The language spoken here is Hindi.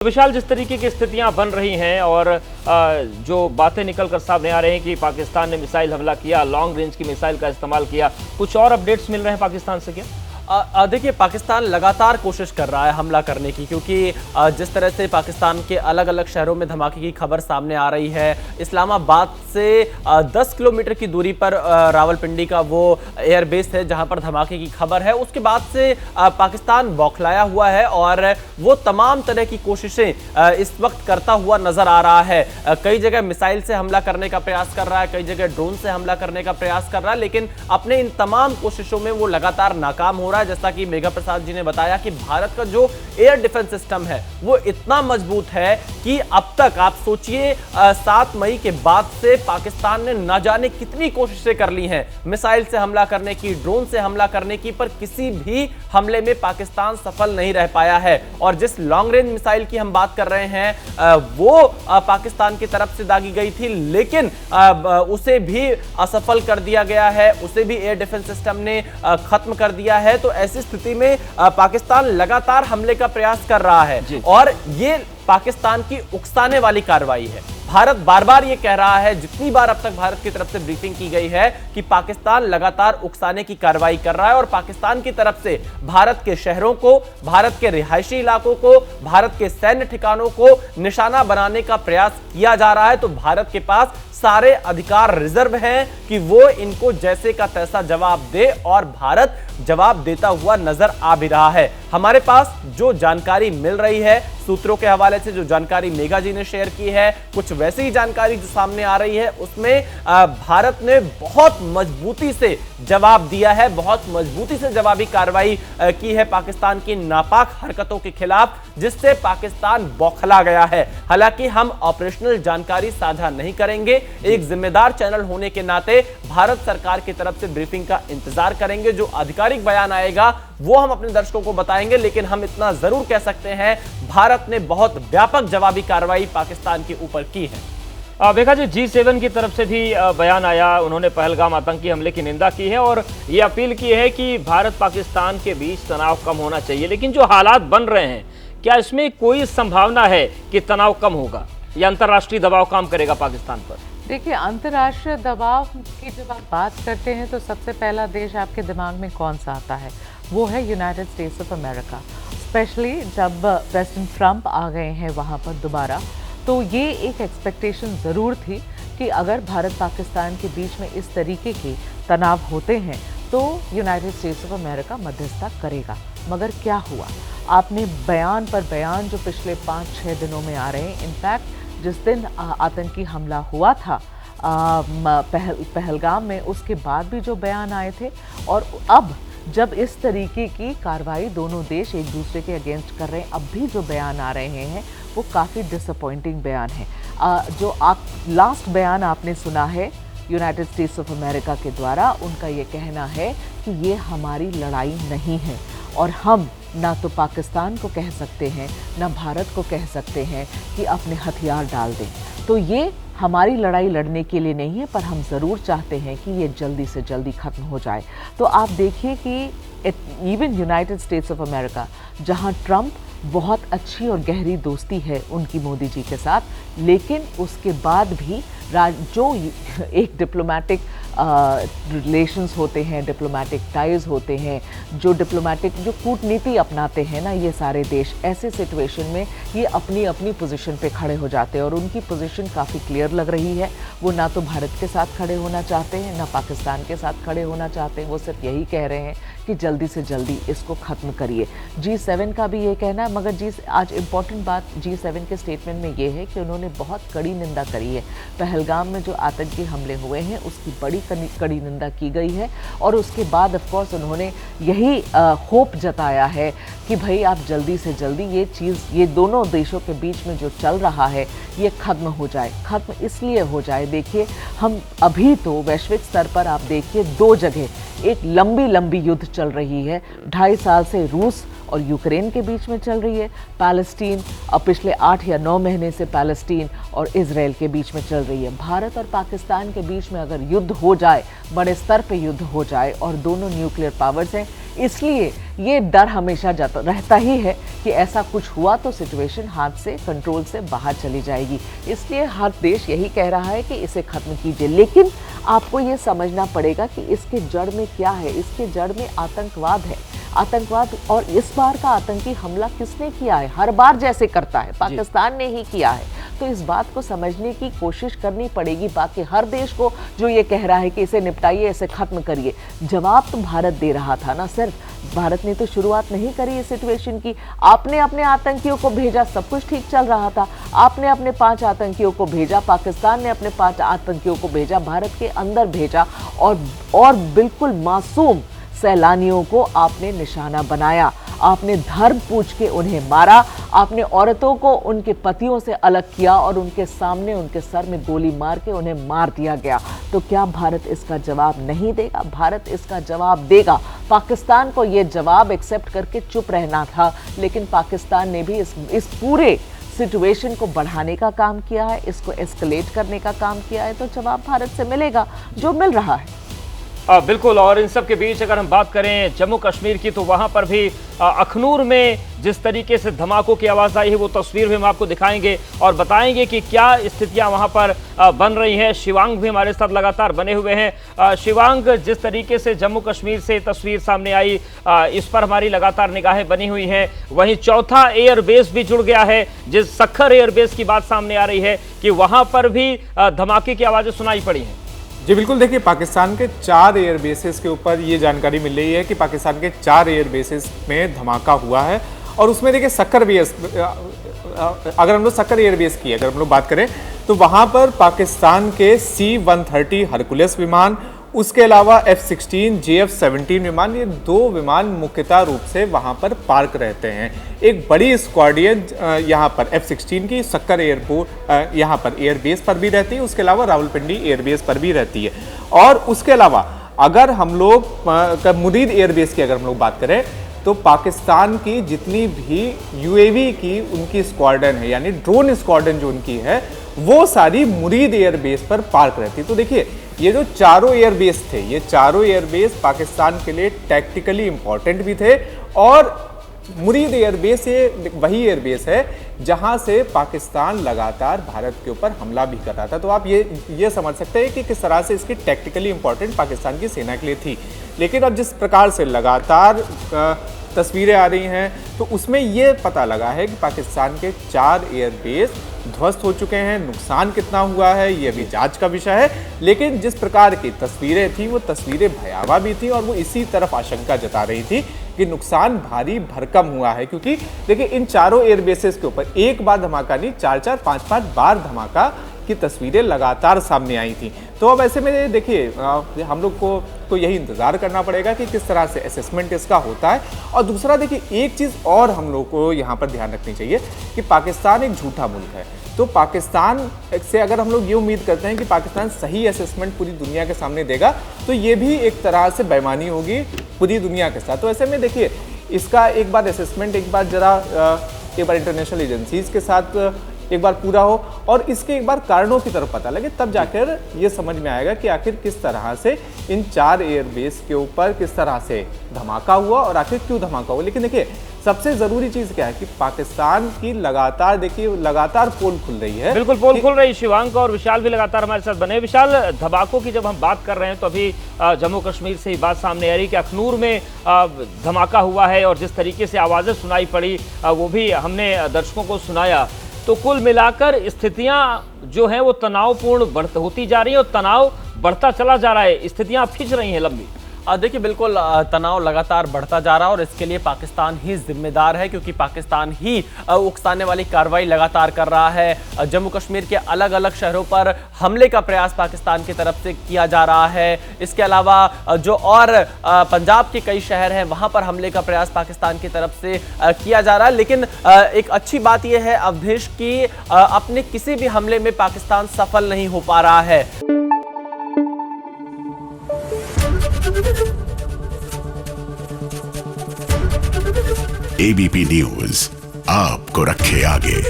विशाल, जिस तरीके की स्थितियां बन रही हैं और जो बातें निकलकर सामने आ रही हैं कि पाकिस्तान ने मिसाइल हमला किया, लॉन्ग रेंज की मिसाइल का इस्तेमाल किया, कुछ और अपडेट्स मिल रहे हैं पाकिस्तान से क्या? देखिए, पाकिस्तान लगातार कोशिश कर रहा है हमला करने की, क्योंकि जिस तरह से पाकिस्तान के अलग अलग शहरों में धमाके की खबर सामने आ रही है। इस्लामाबाद से 10 किलोमीटर की दूरी पर रावलपिंडी का वो एयरबेस है जहां पर धमाके की खबर है। उसके बाद से पाकिस्तान बौखलाया हुआ है और वो तमाम तरह की कोशिशें इस वक्त करता हुआ नजर आ रहा है। कई जगह मिसाइल से हमला करने का प्रयास कर रहा है, कई जगह ड्रोन से हमला करने का प्रयास कर रहा है, लेकिन अपने इन तमाम कोशिशों में वो लगातार नाकाम हो रहा है। जैसा कि मेघा प्रसाद जी ने बताया कि भारत का जो एयर डिफेंस सिस्टम है वो इतना मजबूत है कि अब तक आप सोचिए 7 मई के बाद से पाकिस्तान ने न जाने कितनी कोशिशें कर ली हैं मिसाइल से हमला करने की, ड्रोन से हमला करने की, पर किसी भी हमले में पाकिस्तान सफल नहीं रह पाया है। और जिस लॉन्ग रेंज मिसाइल की हम बात कर रहे हैं वो पाकिस्तान की तरफ से दागी गई थी, लेकिन उसे भी असफल कर दिया गया है, उसे भी एयर डिफेंस सिस्टम ने खत्म कर दिया है। तो ऐसी स्थिति में पाकिस्तान लगातार हमले का प्रयास कर रहा है और ये पाकिस्तान की उकसाने वाली कार्रवाई है। भारत बार बार ये कह रहा है, जितनी बार अब तक भारत की तरफ से ब्रीफिंग की गई है, कि पाकिस्तान लगातार उकसाने की कार्रवाई कर रहा है और पाकिस्तान की तरफ से भारत के शहरों को, भारत के रिहायशी इलाकों को, भारत के सैन्य ठिकानों को निशाना बनाने का प्रयास किया जा रहा है। तो भारत के पास सारे अधिकार रिजर्व हैं कि वो इनको जैसे का तैसा जवाब दे, और भारत जवाब देता हुआ नजर आ भी रहा है। हमारे पास जो जानकारी मिल रही है, सूत्रों के हवाले से जो जानकारी मेघा जी ने शेयर की है, कुछ वैसी ही जानकारी जो सामने आ रही है, उसमें भारत ने बहुत मजबूती से जवाब दिया है, बहुत मजबूती से जवाबी कार्रवाई की है पाकिस्तान की नापाक हरकतों के खिलाफ, जिससे पाकिस्तान बौखला गया है। हालांकि हम ऑपरेशनल जानकारी साझा नहीं करेंगे, एक जिम्मेदार चैनल होने के नाते भारत सरकार की तरफ से ब्रीफिंग का इंतजार करेंगे। जो आधिकारिक बयान आएगा वो हम अपने दर्शकों को बताएंगे, लेकिन हम इतना जरूर कह सकते हैं, भारत ने बहुत व्यापक जवाबी कार्रवाई पाकिस्तान के ऊपर की है। मेघा जी, G7 की तरफ से भी बयान आया, उन्होंने पहलगाम आतंकी हमले की निंदा की है और ये अपील की है कि भारत पाकिस्तान के बीच तनाव कम होना चाहिए। लेकिन जो हालात बन रहे हैं, क्या इसमें कोई संभावना है कि तनाव कम होगा या अंतर्राष्ट्रीय दबाव काम करेगा पाकिस्तान पर? देखिए, अंतर्राष्ट्रीय दबाव की जब आप बात करते हैं तो सबसे पहला देश आपके दिमाग में कौन सा आता है? वो है United states of America. Specially जब प्रेसिडेंट ट्रंप आ गए हैं वहाँ पर दोबारा, तो ये एक एक्सपेक्टेशन ज़रूर थी कि अगर भारत पाकिस्तान के बीच में इस तरीके के तनाव होते हैं तो यूनाइटेड स्टेट्स ऑफ अमेरिका मध्यस्थता करेगा। मगर क्या हुआ? आपने बयान पर बयान जो पिछले 5-6 दिनों में आ रहे हैं, इनफैक्ट जिस दिन आतंकी हमला हुआ था पहलगाम में, उसके बाद भी जो बयान आए थे, और अब जब इस तरीके की कार्रवाई दोनों देश एक दूसरे के अगेंस्ट कर रहे हैं, अब भी जो बयान आ रहे हैं वो काफ़ी डिसअपॉइंटिंग बयान है। जो आप लास्ट बयान आपने सुना है यूनाइटेड स्टेट्स ऑफ अमेरिका के द्वारा, उनका ये कहना है कि ये हमारी लड़ाई नहीं है और हम ना तो पाकिस्तान को कह सकते हैं ना भारत को कह सकते हैं कि अपने हथियार डाल दें। तो ये हमारी लड़ाई लड़ने के लिए नहीं है, पर हम ज़रूर चाहते हैं कि ये जल्दी से जल्दी ख़त्म हो जाए। तो आप देखिए कि even United states of America, जहां ट्रंप बहुत अच्छी और गहरी दोस्ती है उनकी मोदी जी के साथ, लेकिन उसके बाद भी जो एक डिप्लोमेटिक रिलेशंस होते हैं, डिप्लोमेटिक टाइज होते हैं, जो कूटनीति अपनाते हैं ना ये सारे देश, ऐसे सिचुएशन में ये अपनी अपनी पोजीशन पे खड़े हो जाते हैं और उनकी पोजीशन काफ़ी क्लियर लग रही है। वो ना तो भारत के साथ खड़े होना चाहते हैं, ना पाकिस्तान के साथ खड़े होना चाहते हैं। वो सिर्फ यही कह रहे हैं कि जल्दी से जल्दी इसको ख़त्म करिए। G7 का भी ये कहना है, मगर आज इम्पॉर्टेंट बात G7 के स्टेटमेंट में ये है कि उन्होंने बहुत कड़ी निंदा करी है। पहलगाम में जो आतंकी हमले हुए हैं उसकी बड़ी कड़ी निंदा की गई है, और उसके बाद ऑफ कोर्स उन्होंने यही होप जताया है कि भाई आप जल्दी से जल्दी ये चीज़, ये दोनों देशों के बीच में जो चल रहा है ये ख़त्म हो जाए। ख़त्म इसलिए हो जाए, देखिए हम अभी तो वैश्विक स्तर पर आप देखिए 2 जगह एक लंबी युद्ध चल रही है। 2.5 साल से रूस और यूक्रेन के बीच में चल रही है, पैलेस्टीन अब पिछले 8 या 9 महीने से पैलेस्टीन और इजराइल के बीच में चल रही है। भारत और पाकिस्तान के बीच में अगर युद्ध हो जाए, बड़े स्तर पे युद्ध हो जाए, और दोनों न्यूक्लियर पावर्स हैं, इसलिए ये डर हमेशा रहता ही है कि ऐसा कुछ हुआ तो सिचुएशन हाथ से कंट्रोल से बाहर चली जाएगी। इसलिए हर देश यही कह रहा है कि इसे खत्म कीजिए, लेकिन आपको ये समझना पड़ेगा कि इसके जड़ में क्या है। इसके जड़ में आतंकवाद है, आतंकवाद। और इस बार का आतंकी हमला किसने किया है? हर बार जैसे करता है, पाकिस्तान ने ही किया है। तो इस बात को समझने की कोशिश करनी पड़ेगी। बाकी हर देश को जो ये कह रहा है कि इसे निपटाइए, इसे खत्म करिए, जवाब तो भारत दे रहा था ना। सिर्फ भारत ने तो शुरुआत नहीं करी इस सिचुएशन की। आपने अपने आतंकियों को भेजा, सब कुछ ठीक चल रहा था। आपने अपने 5 आतंकियों को भेजा, पाकिस्तान ने अपने 5 आतंकियों को भेजा, भारत के अंदर भेजा, और बिल्कुल मासूम सैलानियों को आपने निशाना बनाया। आपने धर्म पूछ के उन्हें मारा। आपने औरतों को उनके पतियों से अलग किया और उनके सामने उनके सर में गोली मार के उन्हें मार दिया गया। तो क्या भारत इसका जवाब नहीं देगा? भारत इसका जवाब देगा। पाकिस्तान को ये जवाब एक्सेप्ट करके चुप रहना था, लेकिन पाकिस्तान ने भी इस पूरे सिचुएशन को बढ़ाने का काम किया है, इसको एस्केलेट करने का काम किया है। तो जवाब भारत से मिलेगा, जो मिल रहा है। बिल्कुल। और इन सब के बीच अगर हम बात करें जम्मू कश्मीर की, तो वहां पर भी अखनूर में जिस तरीके से धमाकों की आवाज़ आई है, वो तस्वीर भी हम आपको दिखाएंगे और बताएंगे कि क्या स्थितियां वहां पर बन रही हैं। शिवांग भी हमारे साथ लगातार बने हुए हैं। शिवांग, जिस तरीके से जम्मू कश्मीर से तस्वीर सामने आई, इस पर हमारी लगातार निगाहें बनी हुई हैं। वहीं चौथा एयरबेस भी जुड़ गया है, जिस सक्खर एयरबेस की बात सामने आ रही है कि वहां पर भी धमाके की आवाज़ें सुनाई पड़ी हैं। जी बिल्कुल, देखिए पाकिस्तान के 4 एयर बेसेस के ऊपर ये जानकारी मिल रही है कि पाकिस्तान के 4 एयर बेसेस में धमाका हुआ है। और उसमें देखिए सक्खर बेस, अगर हम लोग सक्खर एयर बेस की अगर हम लोग बात करें तो वहाँ पर पाकिस्तान के C-130 हरकुलस विमान, उसके अलावा F-16, JF-17 विमान, ये 2 विमान मुख्यतः रूप से वहाँ पर पार्क रहते हैं। एक बड़ी स्क्वाड्रन यहाँ पर F-16 की सक्खर एयरपोर्ट यहाँ पर एयरबेस पर भी रहती है, उसके अलावा रावलपिंडी एयरबेस पर भी रहती है। और उसके अलावा अगर हम लोग मुरीद एयरबेस की अगर हम लोग बात करें तो पाकिस्तान की जितनी भी UAV की उनकी स्क्वाड्रन है, यानी ड्रोन स्क्वाड्रन जो उनकी है, वो सारी मुरीद एयरबेस पर पार्क रहती है। तो देखिए ये जो चारों एयरबेस थे, ये चारों एयरबेस पाकिस्तान के लिए टैक्टिकली इंपॉर्टेंट भी थे। और मुरीद एयरबेस ये वही एयरबेस है जहां से पाकिस्तान लगातार भारत के ऊपर हमला भी कर रहा था। तो आप ये समझ सकते हैं कि किस तरह से इसकी टैक्टिकली इंपॉर्टेंट पाकिस्तान की सेना के लिए थी। लेकिन अब जिस प्रकार से लगातार तस्वीरें आ रही हैं, तो उसमें ये पता लगा है कि पाकिस्तान के 4 एयरबेस ध्वस्त हो चुके हैं। नुकसान कितना हुआ है ये भी जांच का विषय है, लेकिन जिस प्रकार की तस्वीरें थी वो तस्वीरें भयावह भी थी और वो इसी तरफ आशंका जता रही थी कि नुकसान भारी भरकम हुआ है। क्योंकि देखिए इन चारों एयरबेसेस के ऊपर एक बार धमाका नहीं, 4-4, 5-5 बार धमाका की तस्वीरें लगातार सामने आई थी। तो अब ऐसे में देखिए हम लोग को तो यही इंतज़ार करना पड़ेगा कि किस तरह से असेसमेंट इसका होता है। और दूसरा देखिए एक चीज़ और हम लोग को यहाँ पर ध्यान रखनी चाहिए कि पाकिस्तान एक झूठा मुल्क है। तो पाकिस्तान से अगर हम लोग ये उम्मीद करते हैं कि पाकिस्तान सही असेसमेंट पूरी दुनिया के सामने देगा, तो ये भी एक तरह से बेईमानी होगी पूरी दुनिया के साथ। तो ऐसे में देखिए इसका एक बार असेसमेंट एक बार इंटरनेशनल एजेंसीज के साथ एक बार पूरा हो और इसके एक बार कारणों की तरफ पता लगे, तब जाकर ये समझ में आएगा कि आखिर किस तरह से इन 4 एयरबेस के ऊपर किस तरह से धमाका हुआ और आखिर क्यों धमाका हुआ। लेकिन देखिए सबसे जरूरी चीज क्या है कि पाकिस्तान की लगातार पोल खुल रही है। बिल्कुल पोल खुल रही है। शिवांक और विशाल भी लगातार हमारे साथ बने। विशाल, धमाकों की जब हम बात कर रहे हैं तो अभी जम्मू कश्मीर से ही बात सामने आ रही कि अखनूर में धमाका हुआ है और जिस तरीके से आवाजें सुनाई पड़ी वो भी हमने दर्शकों को सुनाया। तो कुल मिलाकर स्थितियां जो हैं वो तनावपूर्ण होती जा रही है और तनाव बढ़ता चला जा रहा है, स्थितियां खिंच रही हैं लंबी। देखिए बिल्कुल तनाव लगातार बढ़ता जा रहा है और इसके लिए पाकिस्तान ही जिम्मेदार है, क्योंकि पाकिस्तान ही उकसाने वाली कार्रवाई लगातार कर रहा है। जम्मू कश्मीर के अलग अलग शहरों पर हमले का प्रयास पाकिस्तान की तरफ से किया जा रहा है। इसके अलावा जो और पंजाब के कई शहर हैं वहां पर हमले का प्रयास पाकिस्तान की तरफ से किया जा रहा है। लेकिन एक अच्छी बात यह है अवधेश की अपने किसी भी हमले में पाकिस्तान सफल नहीं हो पा रहा है। एबीपी न्यूज आपको रखे आगे।